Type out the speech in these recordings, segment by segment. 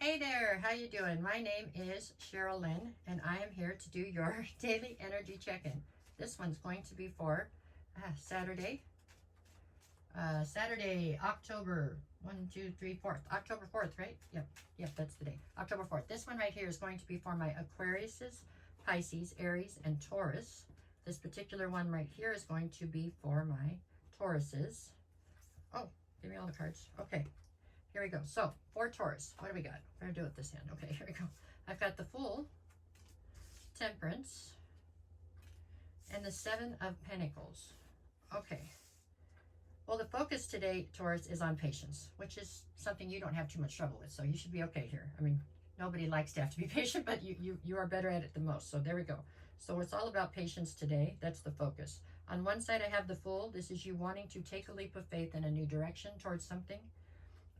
Hey there, how you doing? My name is Cheryl Lynn, and I am here to do your daily energy check-in. This one's going to be for Saturday, October 4th, October 4th, right? Yep, that's the day, October 4th. This one right here is going to be for my Aquariuses, Pisces, Aries, and Taurus. This particular one right here is going to be for my Tauruses. Oh, give me all the cards. Okay. Here we go. So, for Taurus, what do we got? We're going to do it this hand. Okay, here we go. I've got the Fool, Temperance, and the Seven of Pentacles. Okay. Well, the focus today, Taurus, is on patience, which is something you don't have too much trouble with, so you should be okay here. I mean, nobody likes to have to be patient, but you are better at it than most, so there we go. So it's all about patience today. That's the focus. On one side, I have the Fool. This is you wanting to take a leap of faith in a new direction towards something.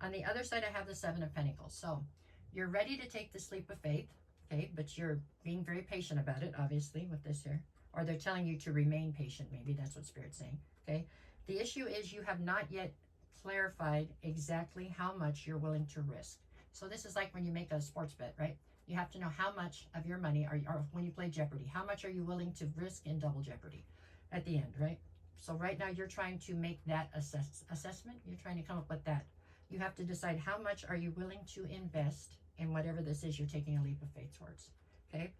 On the other side, I have the Seven of Pentacles. So you're ready to take this leap of faith, okay? But you're being very patient about it, obviously, with this here. Or they're telling you to remain patient. Maybe that's what Spirit's saying, okay? The issue is you have not yet clarified exactly how much you're willing to risk. So this is like when you make a sports bet, right? You have to know how much of your money, or when you play Jeopardy, how much are you willing to risk in double Jeopardy at the end, right? So right now you're trying to make that assessment. You're trying to come up with that. You have to decide how much are you willing to invest in whatever this is you're taking a leap of faith towards, okay?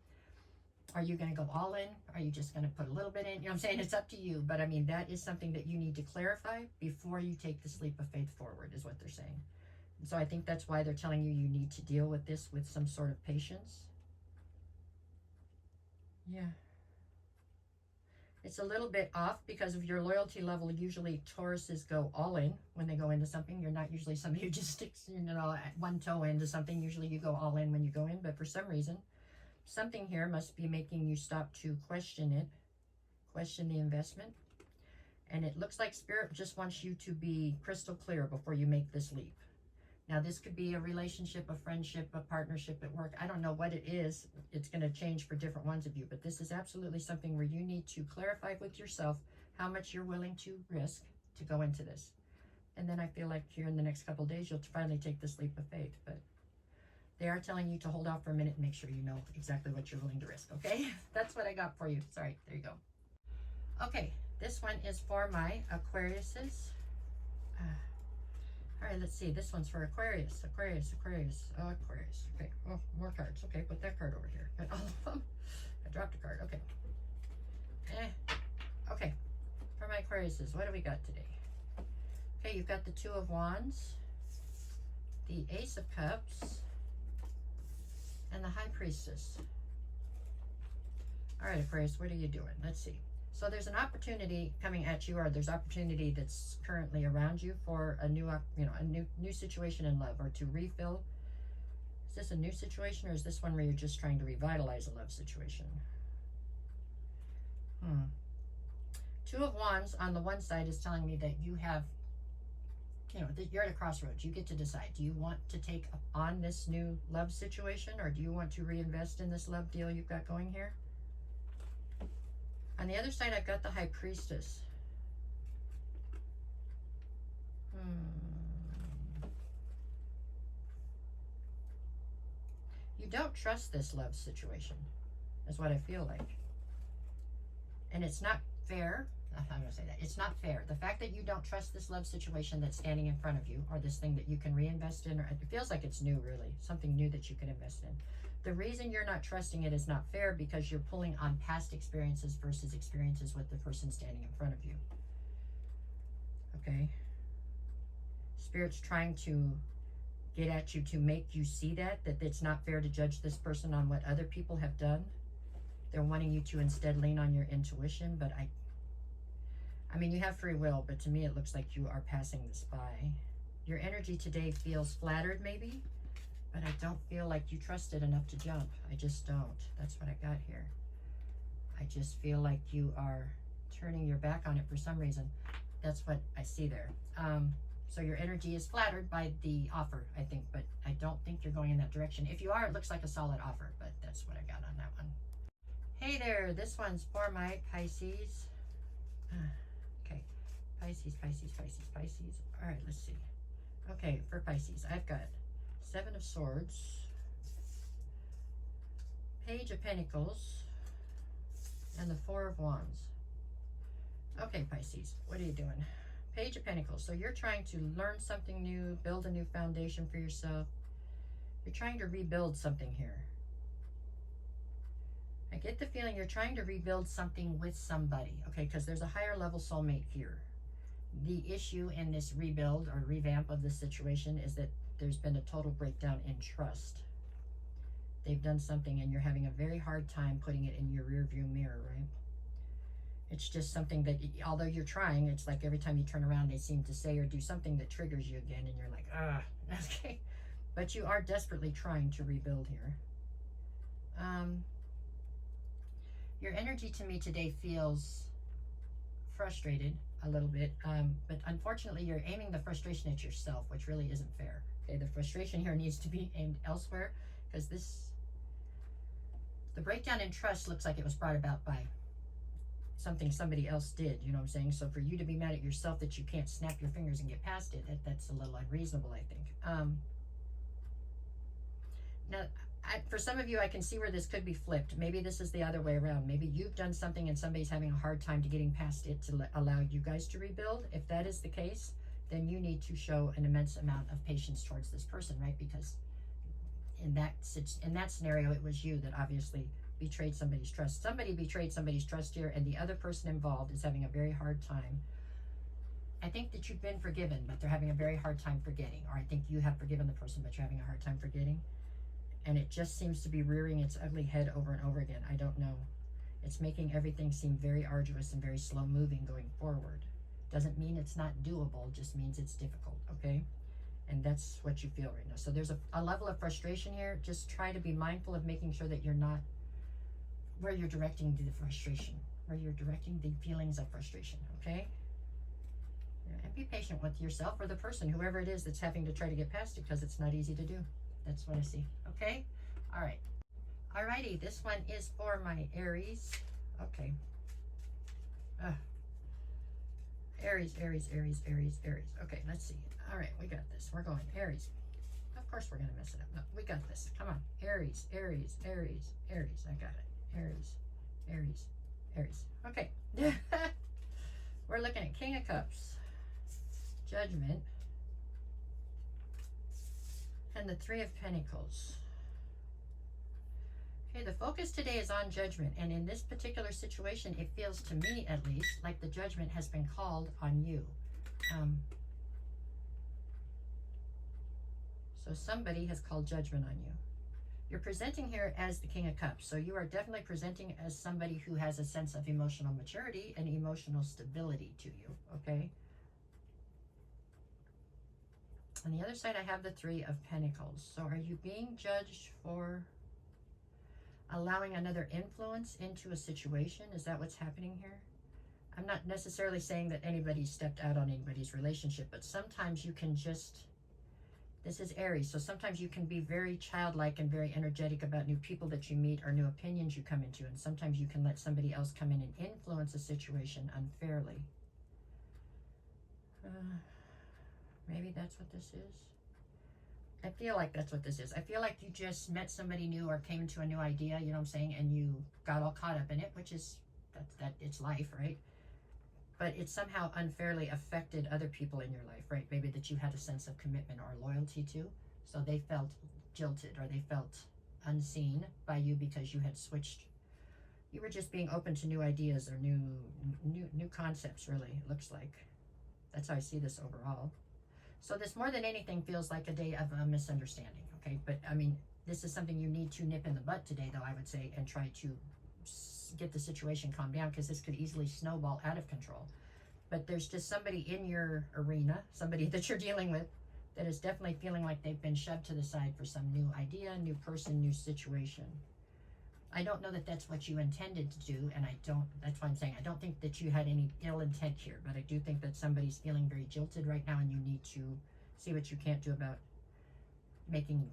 Are you going to go all in? Are you just going to put a little bit in? You know what I'm saying? It's up to you, but I mean, that is something that you need to clarify before you take this leap of faith forward, is what they're saying. And so I think that's why they're telling you you need to deal with this with some sort of patience. Yeah. It's a little bit off because of your loyalty level. Usually Tauruses go all in when they go into something. You're not usually somebody who just sticks, one toe into something. Usually you go all in when you go in, but for some reason, something here must be making you stop to question it, question the investment. And it looks like Spirit just wants you to be crystal clear before you make this leap. Now, this could be a relationship, a friendship, a partnership at work. I don't know what it is. It's going to change for different ones of you. But this is absolutely something where you need to clarify with yourself how much you're willing to risk to go into this. And then I feel like here in the next couple of days, you'll finally take this leap of faith. But they are telling you to hold off for a minute and make sure you know exactly what you're willing to risk, okay? That's what I got for you. Sorry, there you go. Okay, this one is for my Aquariuses. All right, let's see. This one's for Aquarius. Aquarius. Okay, oh, more cards. Okay, put that card over here. Got all of them. I dropped a card. Okay. Okay, for my Aquariuses, what do we got today? Okay, you've got the Two of Wands, the Ace of Cups, and the High Priestess. All right, Aquarius, what are you doing? Let's see. So there's an opportunity coming at you, or there's opportunity that's currently around you for a new, a new situation in love, or to refill. Is this a new situation, or is this one where you're just trying to revitalize a love situation? Two of Wands on the one side is telling me that you have, that you're at a crossroads. You get to decide. Do you want to take on this new love situation, or do you want to reinvest in this love deal you've got going here? On the other side, I've got the High Priestess. You don't trust this love situation, is what I feel like. And it's not fair. I'm going to say that. It's not fair. The fact that you don't trust this love situation that's standing in front of you, or this thing that you can reinvest in, or it feels like it's new, really. Something new that you can invest in. The reason you're not trusting it is not fair because you're pulling on past experiences versus experiences with the person standing in front of you. Okay? Spirit's trying to get at you to make you see that it's not fair to judge this person on what other people have done. They're wanting you to instead lean on your intuition, but I mean, you have free will, but to me it looks like you are passing this by. Your energy today feels flattered, maybe, but I don't feel like you trust it enough to jump. I just don't. That's what I got here. I just feel like you are turning your back on it for some reason. That's what I see there. So your energy is flattered by the offer, I think, but I don't think you're going in that direction. If you are, it looks like a solid offer, but that's what I got on that one. Hey there, this one's for my Pisces. Okay, Pisces. All right, let's see. Okay, for Pisces, I've got Seven of Swords, Page of Pentacles, and the Four of Wands. Okay, Pisces, what are you doing? Page of Pentacles. So you're trying to learn something new, build a new foundation for yourself. You're trying to rebuild something here. I get the feeling you're trying to rebuild something with somebody, okay, because there's a higher level soulmate here. The issue in this rebuild or revamp of this situation is that there's been a total breakdown in trust. They've done something and you're having a very hard time putting it in your rear view mirror, right? It's just something that, although you're trying, it's like every time you turn around, they seem to say or do something that triggers you again, and you're like, okay. But you are desperately trying to rebuild here. Your energy to me today feels frustrated a little bit, but unfortunately, you're aiming the frustration at yourself, which really isn't fair. Okay, the frustration here needs to be aimed elsewhere, because the breakdown in trust looks like it was brought about by something somebody else did, you know what I'm saying? So for you to be mad at yourself that you can't snap your fingers and get past it, that's a little unreasonable, I think. Now, for some of you, I can see where this could be flipped. Maybe this is the other way around. Maybe you've done something and somebody's having a hard time to getting past it to allow you guys to rebuild. If that is the case, then you need to show an immense amount of patience towards this person, right? Because in that scenario, it was you that obviously betrayed somebody's trust. Somebody betrayed somebody's trust here, and the other person involved is having a very hard time. I think that you've been forgiven, but they're having a very hard time forgetting. Or I think you have forgiven the person, but you're having a hard time forgetting. And it just seems to be rearing its ugly head over and over again. I don't know. It's making everything seem very arduous and very slow moving going forward. Doesn't mean it's not doable, just means it's difficult, okay? And that's what you feel right now. So there's a level of frustration here. Just try to be mindful of making sure that you're not where you're directing the frustration, where you're directing the feelings of frustration, okay? And be patient with yourself or the person, whoever it is that's having to try to get past it, because it's not easy to do. That's what I see, okay? All right. Alrighty, this one is for my Aries. Okay. Aries, Aries, Aries, Aries, Aries. Okay, let's see. All right, we got this. We're going Aries. Of course we're going to mess it up. No, we got this. Come on. Aries, Aries, Aries, Aries. I got it. Aries, Aries, Aries. Okay. We're looking at King of Cups, Judgment, and the Three of Pentacles. Okay, the focus today is on judgment, and in this particular situation, it feels to me, at least, like the judgment has been called on you. So somebody has called judgment on you. You're presenting here as the King of Cups, so you are definitely presenting as somebody who has a sense of emotional maturity and emotional stability to you, okay? On the other side, I have the Three of Pentacles. So are you being judged for allowing another influence into a situation? Is that what's happening here? I'm not necessarily saying that anybody stepped out on anybody's relationship, but sometimes you can just... This is Aries, so sometimes you can be very childlike and very energetic about new people that you meet or new opinions you come into, and sometimes you can let somebody else come in and influence a situation unfairly. Maybe that's what this is. I feel like that's what this is. I feel like you just met somebody new or came into a new idea, you know what I'm saying, and you got all caught up in it, which is, that it's life, right? But it somehow unfairly affected other people in your life, right? Maybe that you had a sense of commitment or loyalty to. So they felt jilted or they felt unseen by you because you had switched. You were just being open to new ideas or new concepts, really, it looks like. That's how I see this overall. So this more than anything feels like a day of a misunderstanding, okay? But I mean, this is something you need to nip in the bud today, though, I would say, and try to get the situation calmed down, because this could easily snowball out of control. But there's just somebody in your arena, somebody that you're dealing with, that is definitely feeling like they've been shoved to the side for some new idea, new person, new situation. I don't know that that's what you intended to do, and that's why I'm saying I don't think that you had any ill intent here, but I do think that somebody's feeling very jilted right now, and you need to see what you can't do about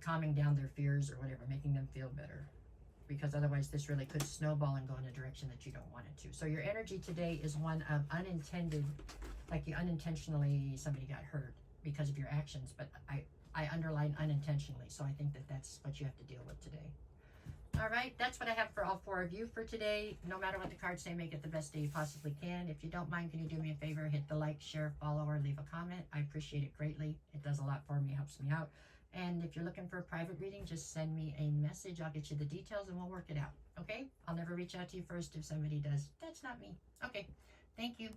calming down their fears or whatever, making them feel better. Because otherwise this really could snowball and go in a direction that you don't want it to. So your energy today is one of unintended, like you unintentionally, somebody got hurt because of your actions. But I underline unintentionally. So I think that that's what you have to deal with today. All right, that's what I have for all 4 of you for today. No matter what the cards say, make it the best day you possibly can. If you don't mind, can you do me a favor? Hit the like, share, follow, or leave a comment. I appreciate it greatly. It does a lot for me, helps me out. And if you're looking for a private reading, just send me a message. I'll get you the details and we'll work it out. Okay? I'll never reach out to you first if somebody does. That's not me. Okay. Thank you.